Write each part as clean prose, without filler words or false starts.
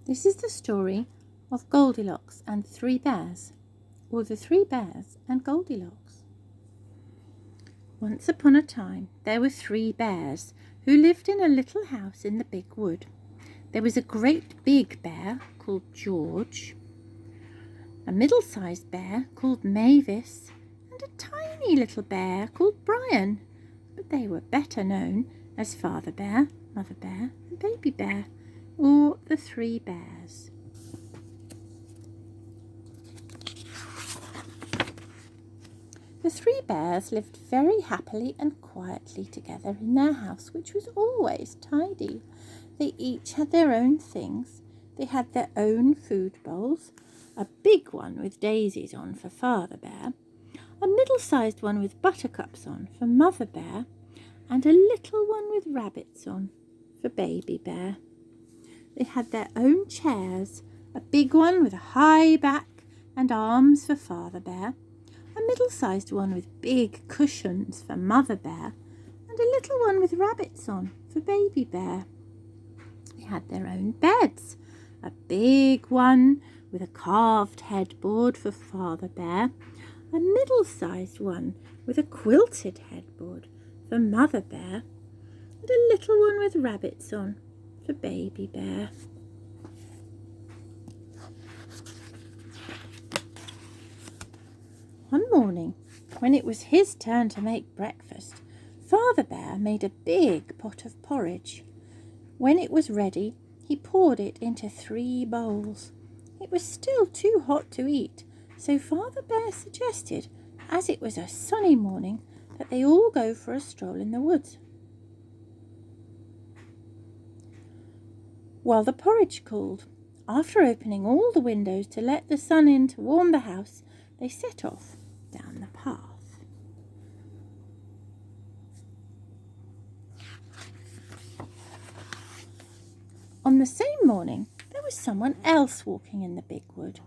This is the story of Goldilocks and Three Bears, or the Three Bears and Goldilocks. Once upon a time there were 3 bears who lived in a little house in the big wood. There was a great big bear called George, a middle-sized bear called Mavis, and a tiny little bear called Brian, but they were better known as Father Bear, Mother Bear and Baby Bear, or the 3 bears. The 3 bears lived very happily and quietly together in their house, which was always tidy. They each had their own things. They had their own food bowls, a big one with daisies on for Father Bear, a middle-sized one with buttercups on for Mother Bear, and a little one with rabbits on for Baby Bear. They had their own chairs, a big one with a high back and arms for Father Bear, a middle-sized one with big cushions for Mother Bear, and a little one with rabbits on for Baby Bear. They had their own beds, a big one with a carved headboard for Father Bear, a middle-sized one with a quilted headboard for Mother Bear, and a little one with rabbits on for Baby Bear. One morning, when it was his turn to make breakfast, Father Bear made a big pot of porridge. When it was ready, he poured it into 3 bowls. It was still too hot to eat, so Father Bear suggested, as it was a sunny morning, that they all go for a stroll in the woods. While the porridge cooled, after opening all the windows to let the sun in to warm the house, they set off down the path. On the same morning, there was someone else walking in the big wood.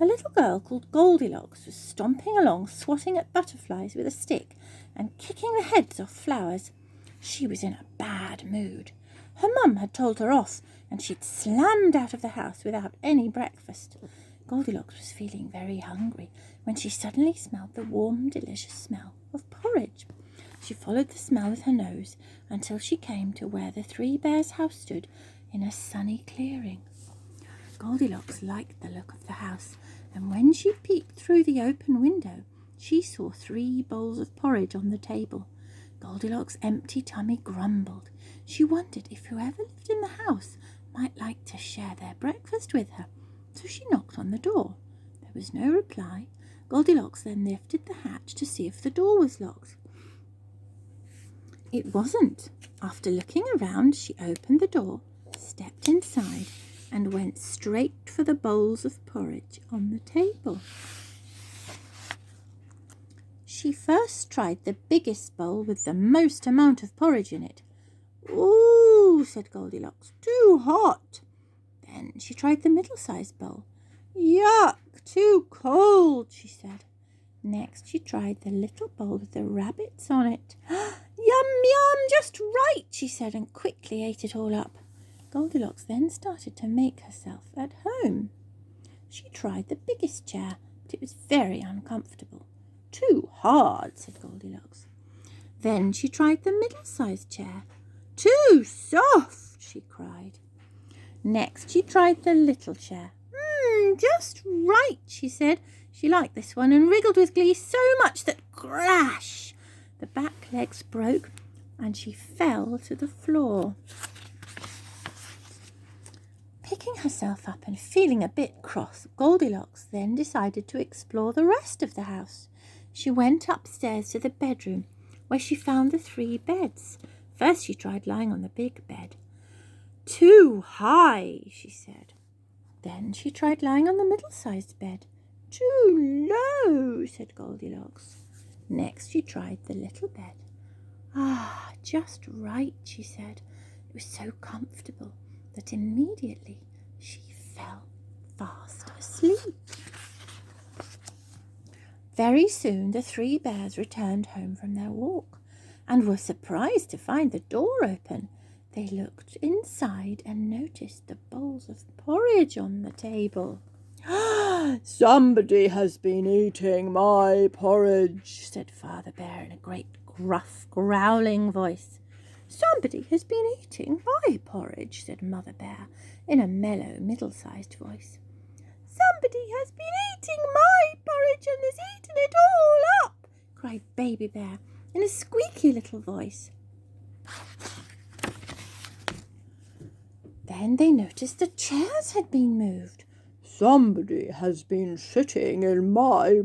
A little girl called Goldilocks was stomping along, swatting at butterflies with a stick and kicking the heads off flowers. She was in a bad mood. Her mum had told her off, and she'd slammed out of the house without any breakfast. Goldilocks was feeling very hungry when she suddenly smelled the warm, delicious smell of porridge. She followed the smell with her nose until she came to where the 3 bears' house stood in a sunny clearing. Goldilocks liked the look of the house, and when she peeped through the open window, she saw 3 bowls of porridge on the table. Goldilocks' empty tummy grumbled. She wondered if whoever lived in the house might like to share their breakfast with her, so she knocked on the door. There was no reply. Goldilocks then lifted the hatch to see if the door was locked. It wasn't. After looking around, she opened the door, stepped inside, and went straight for the bowls of porridge on the table. She first tried the biggest bowl with the most amount of porridge in it. "Ooh," said Goldilocks, "too hot." Then she tried the middle-sized bowl. "Yuck, too cold," she said. Next she tried the little bowl with the rabbits on it. "Yum, yum, just right," she said, and quickly ate it all up. Goldilocks then started to make herself at home. She tried the biggest chair, but it was very uncomfortable. "Too hard," said Goldilocks. Then she tried the middle-sized chair. "Too soft," she cried. Next she tried the little chair. Just right," she said. She liked this one and wriggled with glee so much that crash! The back legs broke and she fell to the floor. Picking herself up and feeling a bit cross, Goldilocks then decided to explore the rest of the house. She went upstairs to the bedroom, where she found the 3 beds. First she tried lying on the big bed. "Too high," she said. Then she tried lying on the middle-sized bed. "Too low," said Goldilocks. Next she tried the little bed. Just right," she said. It was so comfortable that immediately she fell fast asleep. Very soon the 3 bears returned home from their walk and were surprised to find the door open. They looked inside and noticed the bowls of porridge on the table. "Somebody has been eating my porridge," said Father Bear in a great gruff, growling voice. "Somebody has been eating my porridge," said Mother Bear in a mellow, middle-sized voice. "Somebody has been eating my porridge and has eaten it all up," cried Baby Bear in a squeaky little voice. Then they noticed the chairs had been moved. "Somebody has been sitting in my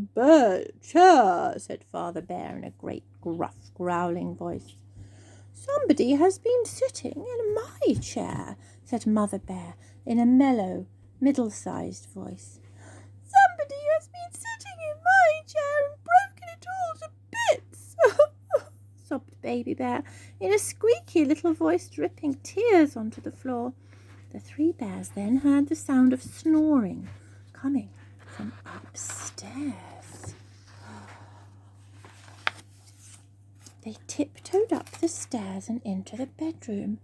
chair," said Father Bear in a great, gruff, growling voice. "Somebody has been sitting in my chair," said Mother Bear in a mellow, middle-sized voice. "Somebody has been sitting in my chair and broken it all to bits," sobbed Baby Bear in a squeaky little voice, dripping tears onto the floor. The three bears then heard the sound of snoring coming from upstairs. They tiptoed up the stairs and into the bedroom.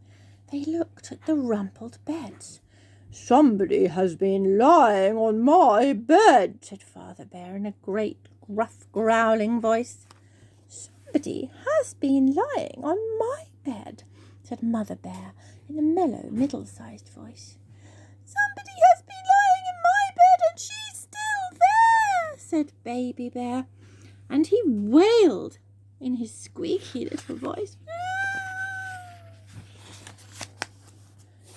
They looked at the rumpled beds. "Somebody has been lying on my bed," said Father Bear in a great, gruff, growling voice. "Somebody has been lying on my bed," said Mother Bear in a mellow, middle-sized voice. "Somebody has been lying in my bed and she's still there," said Baby Bear, and he wailed in his squeaky little voice.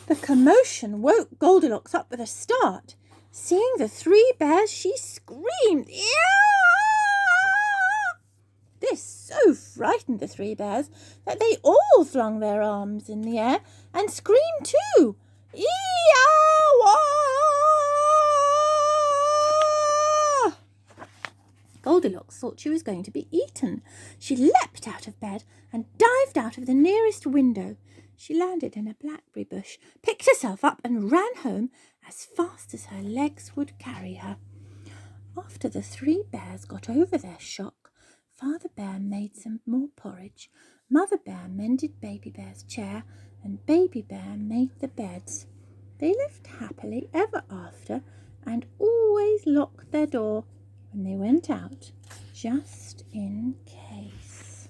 The commotion woke Goldilocks up with a start. Seeing the three bears, she screamed, "Eeeeeah!" This so frightened the three bears that they all flung their arms in the air and screamed too. "Eeeeeah!" Goldilocks thought she was going to be eaten. She leapt out of bed and dived out of the nearest window. She landed in a blackberry bush, picked herself up and ran home as fast as her legs would carry her. After the three bears got over their shock, Father Bear made some more porridge, Mother Bear mended Baby Bear's chair, and Baby Bear made the beds. They lived happily ever after and always locked their door when they went out, just in case.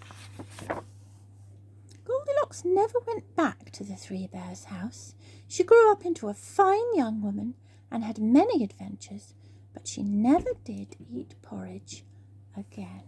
Goldilocks never went back to the three bears' house. She grew up into a fine young woman and had many adventures, but she never did eat porridge again.